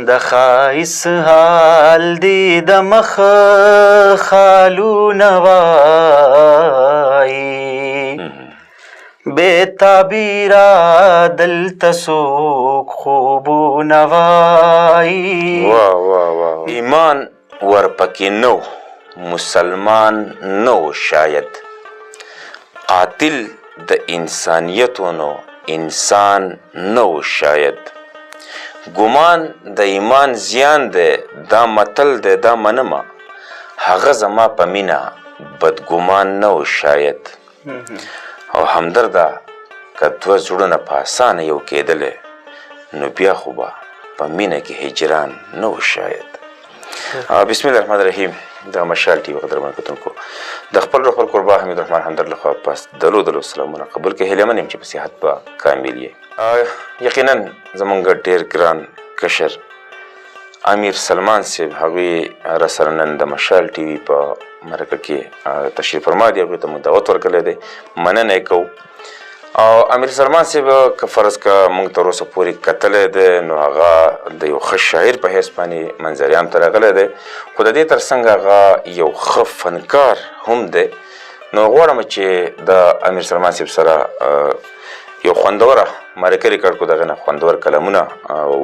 د ښایست حال دې د مخ خالونه وایي بې تعبیره دلته څوک خوبونه وایي. ایمان ورپکې نو مسلمان نو شاید قاتل د انسانیتونو انسان نو شاید ګمان د ایمان زیان دی دا متل دی دا منمه هغه زما په مینه بدګمان نو شاید او همدرده که دوه زړونه په اسانه یو کېدلی نو بیا خو به په مینه کې هجران نو شاید. بسم الله الرحمن الرحیم. د مشال ټي وي قدرمن کتونکو د خپل روح القربا حمید الرحمن همدرد لخوا پس دلو سلامونه قبول کړئ. هیله من یم چې په صحت به کامل یې. یقینا زمونږ ډېر ګران کشر امیر سلمان صاحب هغوی راسره نن د مشال ټي وي په مرکه کې تشریف فرما دي. هغوی ته مو دعوت ورکړی دی، مننه یې کوو. او امیر سلمان صاحب که فرض که موږ تر اوسه پورې کتلی دی نو هغه د یو ښه شاعر په حیث باندې منظریام ته راغلی دی، خو د دې تر څنګ هغه یو ښه فنکار هم دی. نو غواړم چې د امیر سلمان صاحب سره یو خوندوره مرکه ریکارډ کړو، د هغې نه خوندور کلامونه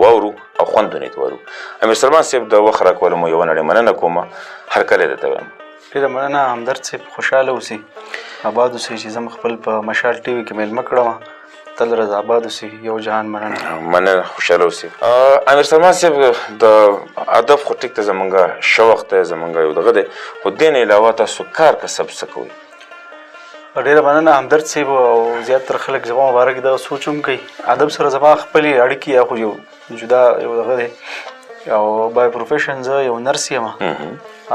واورو او خوندونه یې ورو. امیر سلمان صاحب د وخت راکولو مو یوه نړۍ مننه کوم. هرکلی درته وایم. ډېره مننه همدرد صاحب، خوشحاله اوسئ، آباد اوسئ چې زه خپل په مشال ټي وي کې میلمه کړم. تل ورځ آباد اوسئ، یو جهان مننه. مننه، خوشحاله اوسئ. امیر سلمان صاحب د ادب خو ټیک ته زمونږ شوق دی، زمونږ یو دغه دی، خو دې نه علاوه تاسو کار کسب څه کوئ؟ ډېره مننه همدرد صاحب. او زیاتره خلک زما مبارک دغه سوچ هم کوي ادب سره زما خپلې اړیکې یا خو یو جدا یو دغه دی. او بای پروفیشن زه یو نرس یم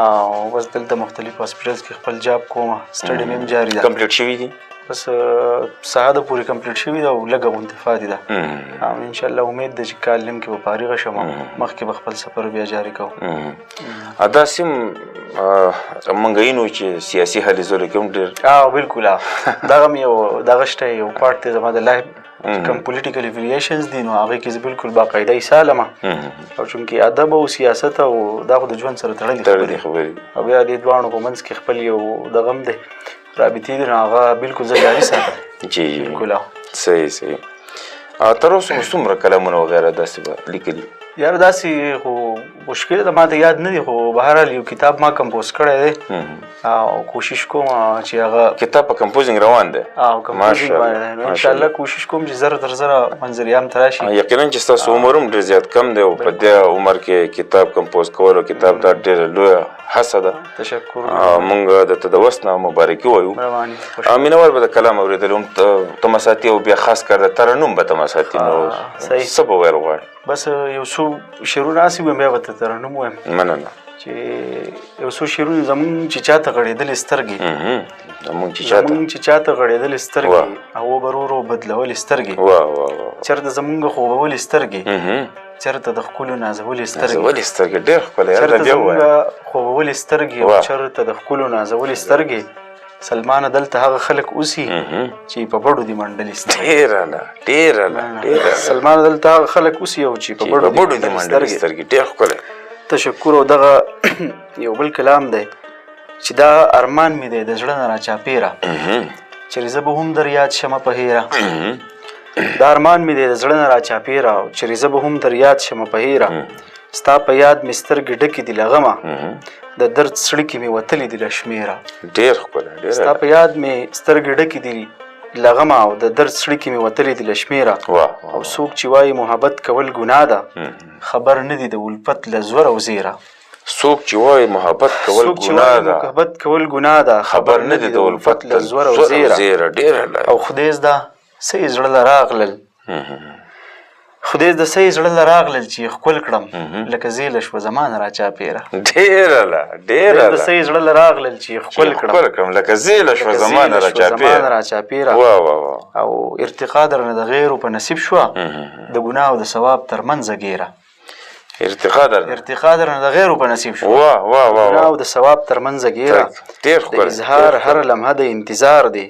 او بس دلته مختلف هاسپیټلز کې خپل جاب کوم. سټډي مې هم جاري ده. کمپلیټ شوي دي؟ بس ساده پورې کمپلیټ شوي ده او لږه غونتې پاتې ده. او انشاءالله امید ده چې کال نیم کې به فارغه شم او مخکې به خپل سفر بیا جاري کوم. داسې هم موږ وینو چې سیاسي هلې ځلو کې هم ډېر بالکل دغه هم یو دغه شته یو پارټ دی زما د لایف کوم پولیټیکل افیلیشنز دي نو هغې کې زه بالکل باقاعده ایسال یم. او چونکې ادب او سیاست او دا خو د ژوند سره تړلې خبرې او بیا دې دواړو په منځ کې خپل یو دغه هم دی رابطې دي نو هغه بالکل زه جاري ساتم. جی بالکل صحیح. تر اوسه مو څومره کلامونه وغیره داسې به لیکلي؟ یاره داسې خو مشکل ده ما ته یاد نه دي، خو بهرحال یو کتاب ما کمپوز کړی دی او کوشش کوم چې هغه کتاب په کمپوزینګ روان دی. کمپوزینګ باندې انشاءالله کوشش کوم چې زره تر زره منظریام ته راشي. یقینا چې ستاسو عمر هم ډېر زیات کم دی او په دې عمر کې کتاب کمپوز کول او کتاب دا ډېره لویه هڅه ده. تشکر. موږ درته د وس نه مبارکي وایو. مینهوال به د کلام اورېدلي هم تمه ساتي او بیا خاص کر د ترنم به تمه ساتي. نو څه به ویل غواړې؟ بس یو څو شعرونه هسې ویم بیا به ته ترنم ویم. مننه. چې یو څو شعرونه زمونږ چې چاته غړېدلې سترګې زمونږ چې چاته غړېدلې سترګې او ورو ورو بدلولې سترګې چېرته زمونږ خوبولې سترګې چېرته د ښکلو نازولې سترګې ډېر ښکلی چېرته زمونږ خوبولې سترګې او چېرته د ښکلو نازولې سترګې سلمانه دلته هغه خلک اوسي چې په بډو دي منډلې ډېره سلمانه دلته هغه خلک اوسي او چې په بډو دي منډلې سترګې. ډېر ښکلی. تشکر. او دغه یو بل کلام دی چې دا ارمان مې دی د زړه نه راچاپېره چېرې زه به هم در یاد شمه په هیره. دا ارمان مې دی د زړه نه راچاپېره او چېرې زه به هم در یاد شمه په هیره. ستا په یاد مې سترګې ډکې دي له غمه د درد سړکې مې وتلې دي له شمېره. ډېر ښکلی. ستا په یاد مې سترګې ډکې دي له غمه او د درد سړکې مې وتلې دي له شمېره. او څوک چې وایي محبت کول ګناه ده خبر نه دي د الفت له زور او زیره. څوک چې وایي محبت کول ګناه ده خبر نه دي د الفت له زور او زیره. او خدای زده څه یې زړه له راغلل خدای د څه یې زړه له راغلل چې ښکل کړم لکه زیله شوه زمانه راچاپېره. ډېره د څه یې زړه له راغلل چې ښکل کړم لکه زیله شوه زمانه راچاپېره. او ارتقا درنه د غیرو په نصیب شوه د ګناه او د ثواب تر منځه ګیره. ارتقا در ارتقا درنه د غیرو په نصیب شو. واه واه واه ګناه او د ثواب ترمنځه ګیره ډېر د ښکلی اظهار هر لمحه د انتظار دی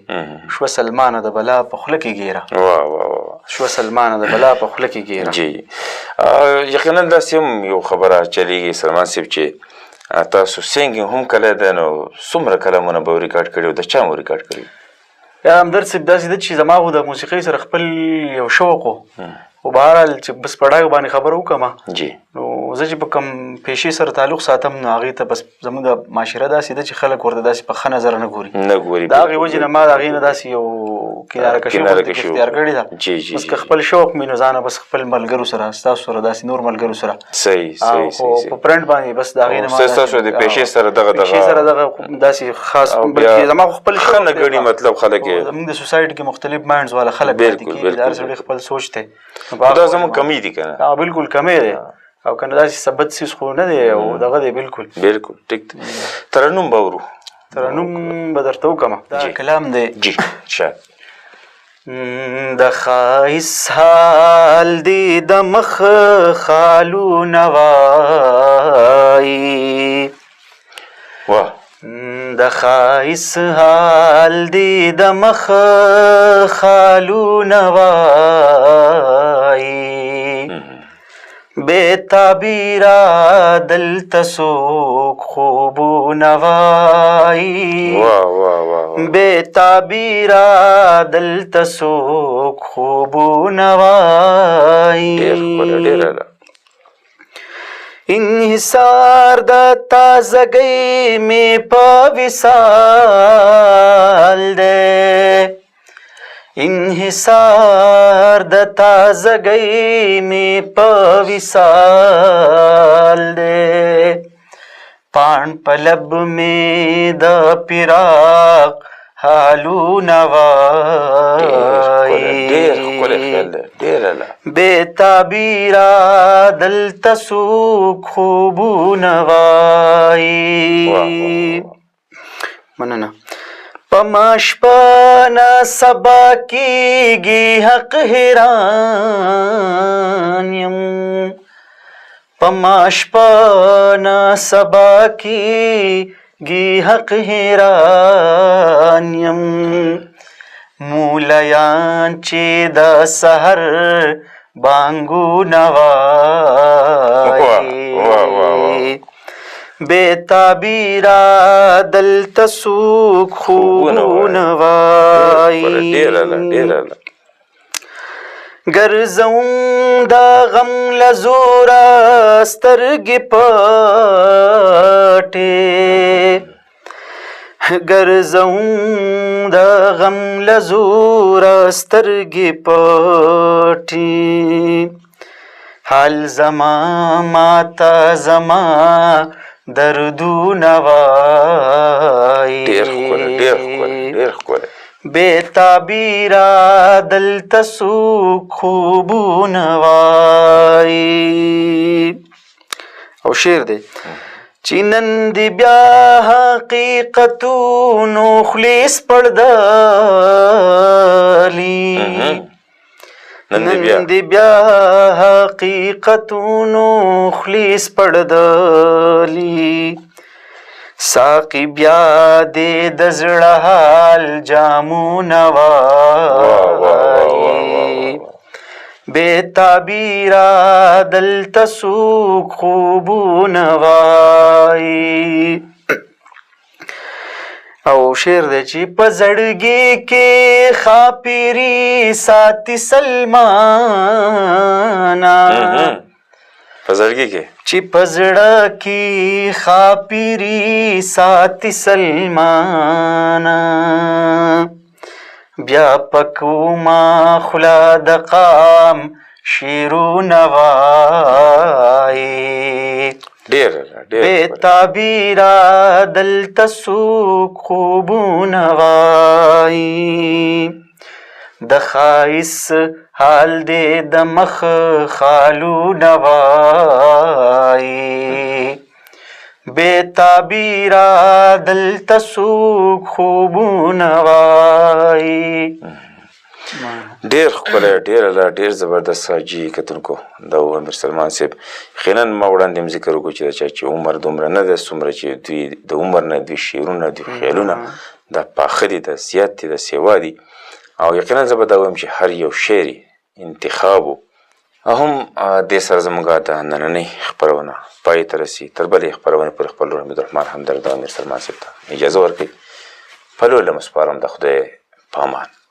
شوه سلمانه د بلا په خوله کې ګیره واه واه واه شوه سلمانه د بلا په خوله کې ګیره. جی یقینا داسې هم یو خبره چلیږي سلمان صاحب چې تاسو سینګینګ هم کلی دی نو څومره کلمونه به ریکارډ کړي او د چا مو ریکارډ کړي؟ یا همدرد صاحب داسې ده چې زما خو د موسیقۍ سره خپل یو شوق و خو بهرحال چې بس په ډاګ باندې خبره وکړم جی نو زه چې په کوم پیشې سره تعلق ساتم نو هغې ته بس زموږ د معاشره داسې ده چې خلک ورته داسې په ښه نظر نه ګوري د هغې وجې نه ما د هغې نه داسې یو کناره کشي اختیار کړې ده. بس که خپل شوق مې نو ځانه بس خپل ملګرو سره ستاسو سره داسې نور ملګرو سره صحیح خو په پرنټ باندې بس د هغې نه ما ستاسو د پیشې سره دغه داسې خاص بلکې زما خو خپل ښه نه ګڼي مطلب خلک زموږ د سوسایټي کې مختلف مایندز والا خلک پاتې کېږي د هر سړي خپل سوچ دی دا زموږ کمی دي که نه بالکل کمی دی او که نه داسې ثبت څیز خو نه دی او دغه دی بالکل ټیک دی. ترنم به اورو ترنم به درته وکړم دا کلام دی جی شاید د ښایست حال دی د مخ خالونه وایي واه د ښایست حال دی د مخ خالونه وایي بې تعبیره دلته څوک خوبونه وایي بې تعبیره دلته څوک خوبونه وایي انحصار د تازګۍ مې په وصال دی انحصار د تازګۍ مې په وصال دی پاڼ په لب مې د فراق حالونه وایي بې تعبیره دلته څوک خوبونه وایي. مننه. په ما شپه نه سبا کېږي حق حیران یم په ما شپه نه سبا کېږي حق حیران یم مولیان چې د سحر بانګونه وایي بې تعبیره دلته څوک خوبونه وایي ګرځوم د غم له زوره سترګې پټې ګرځوم د غم له زوره سترګې پټې حال زما ماته زما دردونه وایي بې تعبیره دلته څوک خوبونه وایي. او شعر دی چې نن دې بیا حقیقتونو خولې سپړدلي نن دې بیا حقیقتونو خولې سپړدلي ساقي بیا دې د زړه حال جامونه وایي بې تعبیره دلته څوک خوبونه وایي. او شعر دی چې په زړګي کې خاپیري ساتي سلمانه په زړګي کې چې په زړه کې خاپیري ساتي سلمانه بیا پکوما خوله د قام شیرونه وایي بې تعبیره دلته څوک خوبونه وایي د ښایست حال دی د مخ خالونه وایي بې تعبیره دلته څوک خوبونه وایي. ډېر ښکلی ډېر زبردست حاجي کتونکو دا و امیر سلمان صاحب. یقینا ما وړاندې هم ذکر وکړو چې د چا چې عمر دومره نه ده څومره چې دوی د عمر نه دوی شعرونه دوی خیالونه دا پاخه دي دا زیات دي دا سیوا دي. او یقینا زه به دا وایم چې هر یو شعر انتخاب و. هم دې سره زموږ د نننۍ خپرونه پای ته رسي. تر بلې خپرونې پورې خپل ورور حمیدالرحمن همدرد او امیر سلمان صاحب ته اجازه ورکړئ. په لوی لمس سپارم د خدای په امان.